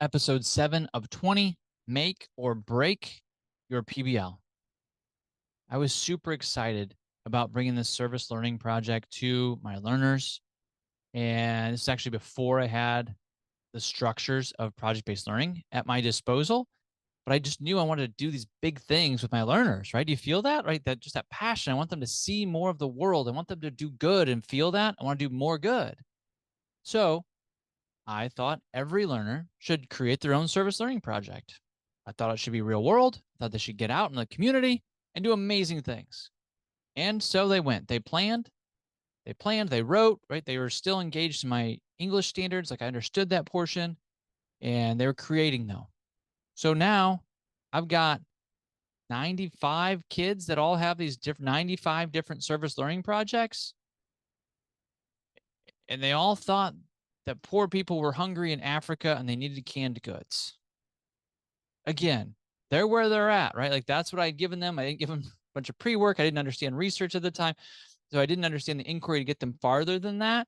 episode 7 of 20, Make or Break Your PBL. I was super excited about bringing this service learning project to my learners. And this is actually before I had the structures of project-based learning at my disposal. But I just knew I wanted to do these big things with my learners, right? Do you feel that, right? That just that passion. I want them to see more of the world. I want them to do good and feel that. I want to do more good. So I thought every learner should create their own service learning project. I thought it should be real world. I thought they should get out in the community and do amazing things. And so they went. They wrote, right? They were still engaged in my English standards. Like I understood that portion and they were creating though. So now I've got 95 kids that all have these 95 different service learning projects. And they all thought that poor people were hungry in Africa and they needed canned goods. Again, they're where they're at, right? Like that's what I'd given them. I didn't give them a bunch of pre-work. I didn't understand research at the time. So I didn't understand the inquiry to get them farther than that.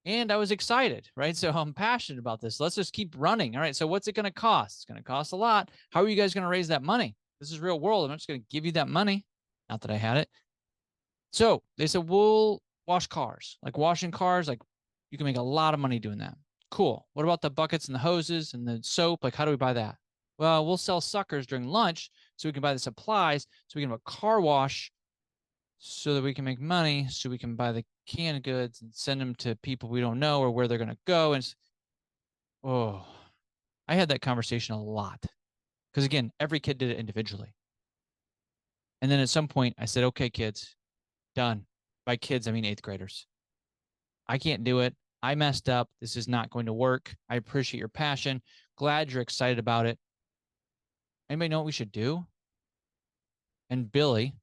And I was excited, right? So I'm passionate about this. Let's just keep running. All right. So what's it going to cost? It's going to cost a lot. How are you guys going to raise that money? This is real world. I'm not just going to give you that money. Not that I had it. So they said, we'll wash cars, like washing cars. Like you can make a lot of money doing that. Cool. What about the buckets and the hoses and the soap? Like, how do we buy that? Well, we'll sell suckers during lunch so we can buy the supplies so we can have a car wash so that we can make money so we can buy the canned goods and send them to people we don't know or where they're going to go. And oh, I had that conversation a lot because again, every kid did it individually. And then at some point I said, okay, kids, done. By kids, I mean eighth graders. I can't do it. I messed up. This is not going to work. I appreciate your passion. Glad you're excited about it. Anybody know what we should do? And Billy,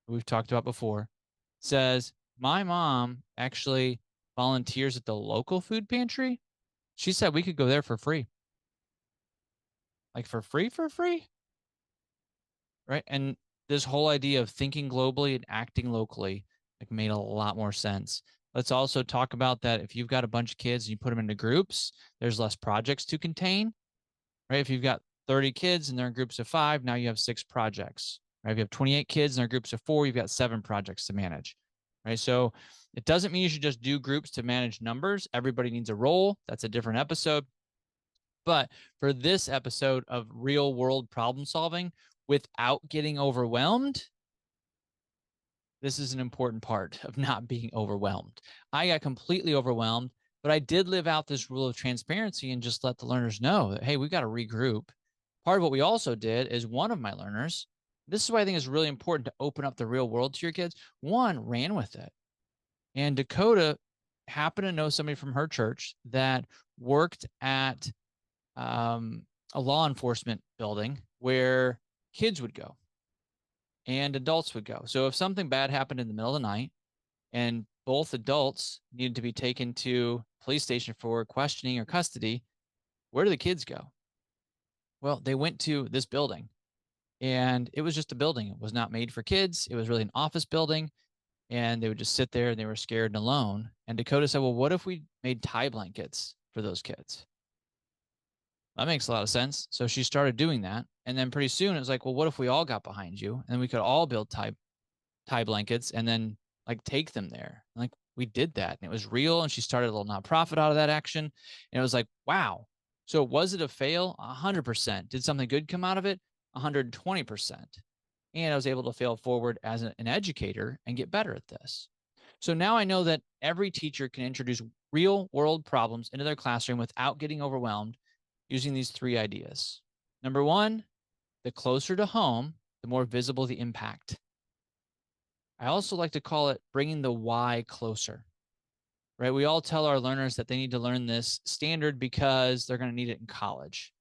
who we've talked about before, says, my mom actually volunteers at the local food pantry. She said we could go there for free. Like for free? Right? And this whole idea of thinking globally and acting locally like made a lot more sense. Let's also talk about that if you've got a bunch of kids and you put them into groups, there's less projects to contain, right? If you've got 30 kids and they're in groups of 5, now you have 6 projects, right? If you have 28 kids and they're groups of 4, you've got 7 projects to manage, right? So it doesn't mean you should just do groups to manage numbers. Everybody needs a role. That's a different episode. But for this episode of real world problem solving without getting overwhelmed, this is an important part of not being overwhelmed. I got completely overwhelmed, but I did live out this rule of transparency and just let the learners know that, hey, we got to regroup. Part of what we also did is one of my learners, this is why I think it's really important to open up the real world to your kids. One ran with it. And Dakota happened to know somebody from her church that worked at a law enforcement building where kids would go and adults would go. So if something bad happened in the middle of the night and both adults needed to be taken to police station for questioning or custody, where do the kids go? Well, they went to this building and it was just a building. It was not made for kids. It was really an office building and they would just sit there and they were scared and alone. And Dakota said, well, what if we made tie blankets for those kids? That makes a lot of sense. So she started doing that. And then pretty soon it was like, well, what if we all got behind you and we could all build tie blankets and then like take them there? And like we did that and it was real. And she started a little nonprofit out of that action. And it was like, wow. So was it a fail? 100%. Did something good come out of it? 120%. And I was able to fail forward as an educator and get better at this. So now I know that every teacher can introduce real world problems into their classroom without getting overwhelmed using these 3 ideas. Number 1, the closer to home, the more visible the impact. I also like to call it bringing the why closer, right? We all tell our learners that they need to learn this standard because they're going to need it in college.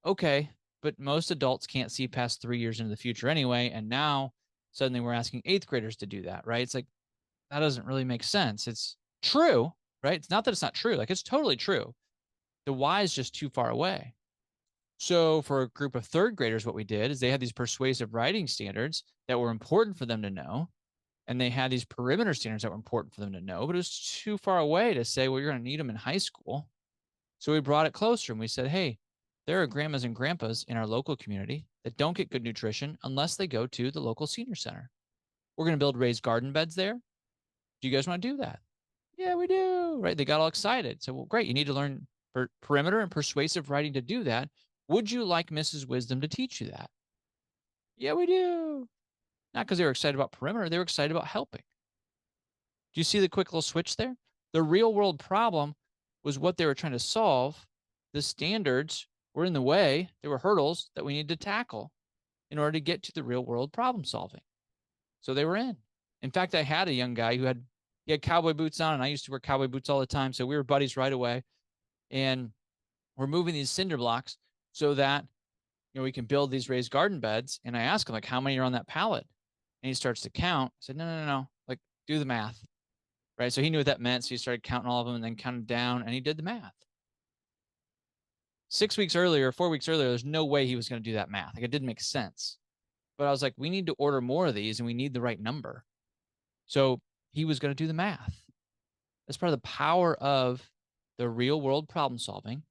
Okay, but most adults can't see past 3 years into the future anyway. And now suddenly we're asking 8th graders to do that, right? It's like, that doesn't really make sense. It's true, right? It's not that it's not true. Like it's totally true. The why is just too far away. So for a group of 3rd graders, what we did is they had these persuasive writing standards that were important for them to know. And they had these perimeter standards that were important for them to know, but it was too far away to say, well, you're going to need them in high school. So we brought it closer and we said, hey, there are grandmas and grandpas in our local community that don't get good nutrition unless they go to the local senior center. We're going to build raised garden beds there. Do you guys want to do that? Yeah, we do. Right. They got all excited. So, well, great. You need to learn perimeter and persuasive writing to do that. Would you like Mrs. Wisdom to teach you that? Yeah, we do. Not because they were excited about perimeter. They were excited about helping. Do you see the quick little switch there? The real world problem was what they were trying to solve. The standards were in the way. There were hurdles that we needed to tackle in order to get to the real world problem solving. So they were in. In fact, I had a young guy who had cowboy boots on, and I used to wear cowboy boots all the time. So we were buddies right away. And we're moving these cinder blocks so that we can build these raised garden beds. And I asked him, like, how many are on that pallet? And he starts to count. I said, no. Like, do the math. Right. So he knew what that meant. So he started counting all of them and then counted down, and he did the math. 4 weeks earlier, there's no way he was going to do that math. Like, it didn't make sense. But I was like, we need to order more of these and we need the right number. So he was going to do the math. That's part of the power of the real world problem solving.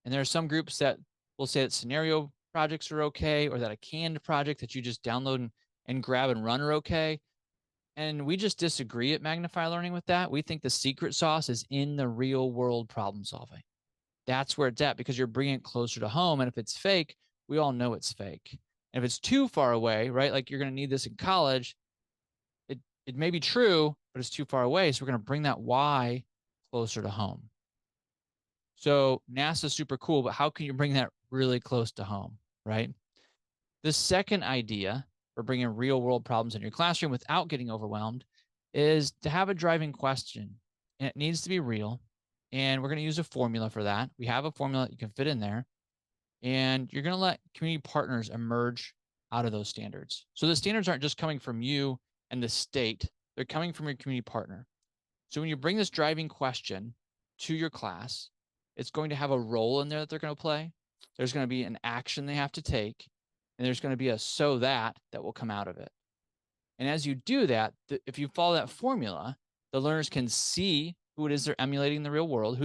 And there are some groups that will say that scenario projects are okay, or that a canned project that you just download and grab and run are okay. And we just disagree at Magnify Learning with that. We think the secret sauce is in the real world problem solving. That's where it's at, because you're bringing it closer to home. And if it's fake, we all know it's fake. And if it's too far away, right? Like, you're going to need this in college. It may be true, but it's too far away. So we're going to bring that why closer to home. So NASA's super cool, but how can you bring that really close to home, right? The second idea for bringing real world problems in your classroom without getting overwhelmed is to have a driving question, and it needs to be real. And we're going to use a formula for that. We have a formula that you can fit in there, and you're going to let community partners emerge out of those standards. So the standards aren't just coming from you and the state, they're coming from your community partner. So when you bring this driving question to your class, it's going to have a role in there that they're going to play. There's going to be an action they have to take, and there's going to be a so that will come out of it. And as you do that, if you follow that formula, the learners can see who it is they're emulating in the real world,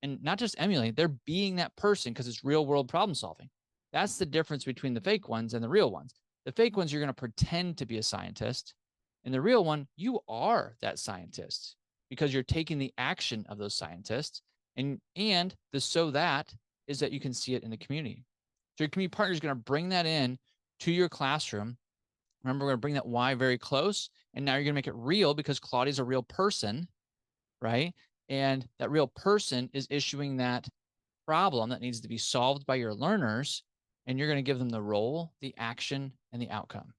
and not just emulating, they're being that person, because it's real world problem solving. That's the difference between the fake ones and the real ones. The fake ones, you're going to pretend to be a scientist. And the real one, you are that scientist, because you're taking the action of those scientists. And the so that is that you can see it in the community. So your community partner is going to bring that in to your classroom. Remember, we're going to bring that why very close. And now you're going to make it real, because Claudia's a real person, right? And that real person is issuing that problem that needs to be solved by your learners. And you're going to give them the role, the action, and the outcome.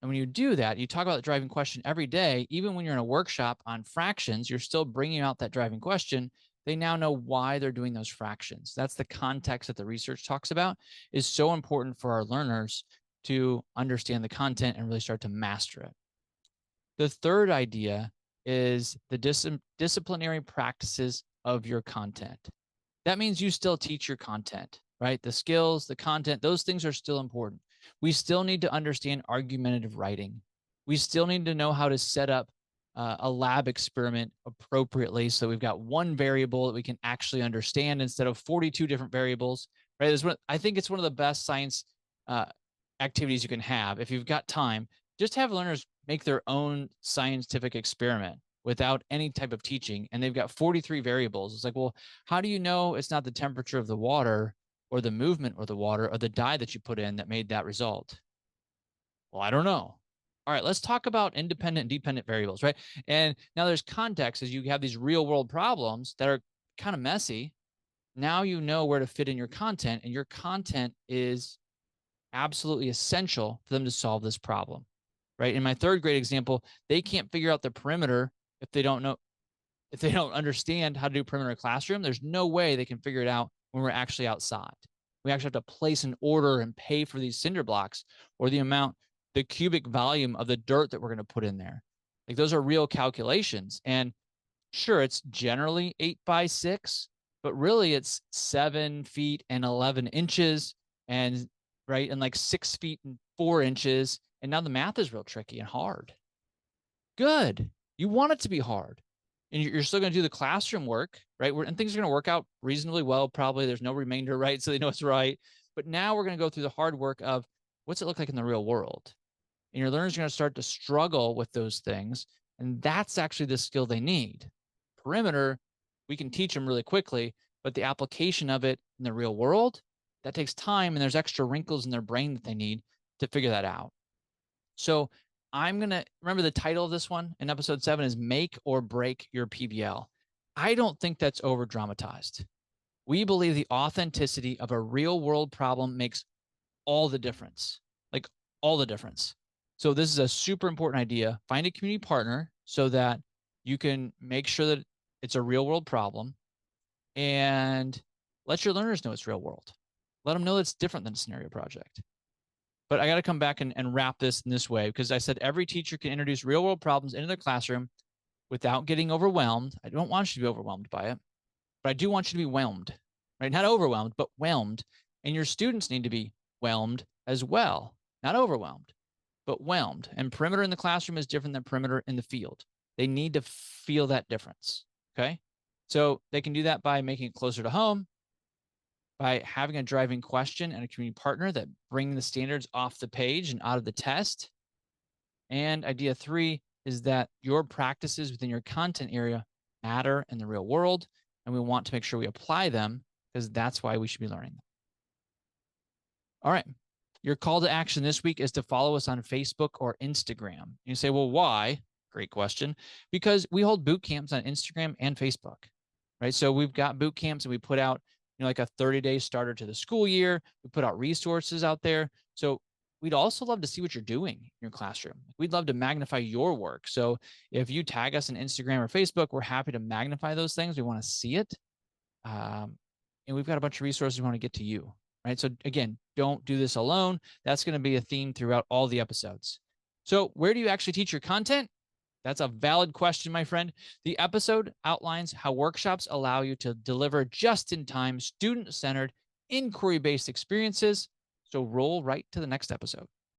And when you do that, you talk about the driving question every day. Even when you're in a workshop on fractions, you're still bringing out that driving question. They now know why they're doing those fractions. That's the context that the research talks about, is so important for our learners to understand the content and really start to master it. The third idea is the disciplinary practices of your content. That means you still teach your content, right? The skills, the content, those things are still important. We still need to understand argumentative writing. We still need to know how to set up a lab experiment appropriately, so we've got one variable that we can actually understand instead of 42 different variables, right? I think it's one of the best science activities you can have. If you've got time, just have learners make their own scientific experiment without any type of teaching, and they've got 43 variables. It's like, well, how do you know it's not the temperature of the water or the movement of the water or the dye that you put in that made that result? Well, I don't know. All right, let's talk about independent and dependent variables, right? And now there's context, as you have these real world problems that are kind of messy. Now you know where to fit in your content, and your content is absolutely essential for them to solve this problem, right? In my third grade example, they can't figure out the perimeter if they don't understand how to do perimeter classroom. There's no way they can figure it out when we're actually outside. We actually have to place an order and pay for these cinder blocks, or the cubic volume of the dirt that we're going to put in there. Like, those are real calculations. And sure, it's generally 8x6, but really it's 7 feet and 11 inches, and right, and like 6 feet and 4 inches. And now the math is real tricky and hard. Good. You want it to be hard. and you're still going to do the classroom work, right? And things are going to work out reasonably well. Probably there's no remainder, right? So they know it's right. But now we're going to go through the hard work of what's it look like in the real world? And your learners are going to start to struggle with those things. And that's actually the skill they need. Perimeter, we can teach them really quickly, but the application of it in the real world, that takes time, and there's extra wrinkles in their brain that they need to figure that out. So I'm going to remember the title of this one in episode 7 is Make or Break Your PBL. I don't think that's over dramatized. We believe the authenticity of a real world problem makes all the difference, like all the difference. So this is a super important idea. Find a community partner so that you can make sure that it's a real world problem, and let your learners know it's real world. Let them know it's different than a scenario project. But I got to come back and wrap this in this way, because I said every teacher can introduce real world problems into their classroom without getting overwhelmed. I don't want you to be overwhelmed by it, but I do want you to be whelmed, right? Not overwhelmed, but whelmed. And your students need to be whelmed as well. Not overwhelmed, but whelmed. And perimeter in the classroom is different than perimeter in the field. They need to feel that difference, okay? So they can do that by making it closer to home, by having a driving question and a community partner that bring the standards off the page and out of the test. And idea 3 is that your practices within your content area matter in the real world, and we want to make sure we apply them, because that's why we should be learning them. All right. Your call to action this week is to follow us on Facebook or Instagram. You say, well, why? Great question. Because we hold boot camps on Instagram and Facebook, right? So we've got boot camps, and we put out, like a 30-day starter to the school year. We put out resources out there. So we'd also love to see what you're doing in your classroom. We'd love to magnify your work. So if you tag us on Instagram or Facebook, we're happy to magnify those things. We want to see it. And we've got a bunch of resources we want to get to you, right? So again, don't do this alone. That's going to be a theme throughout all the episodes. So where do you actually teach your content? That's a valid question, my friend. The episode outlines how workshops allow you to deliver just-in-time, student-centered, inquiry-based experiences. So roll right to the next episode.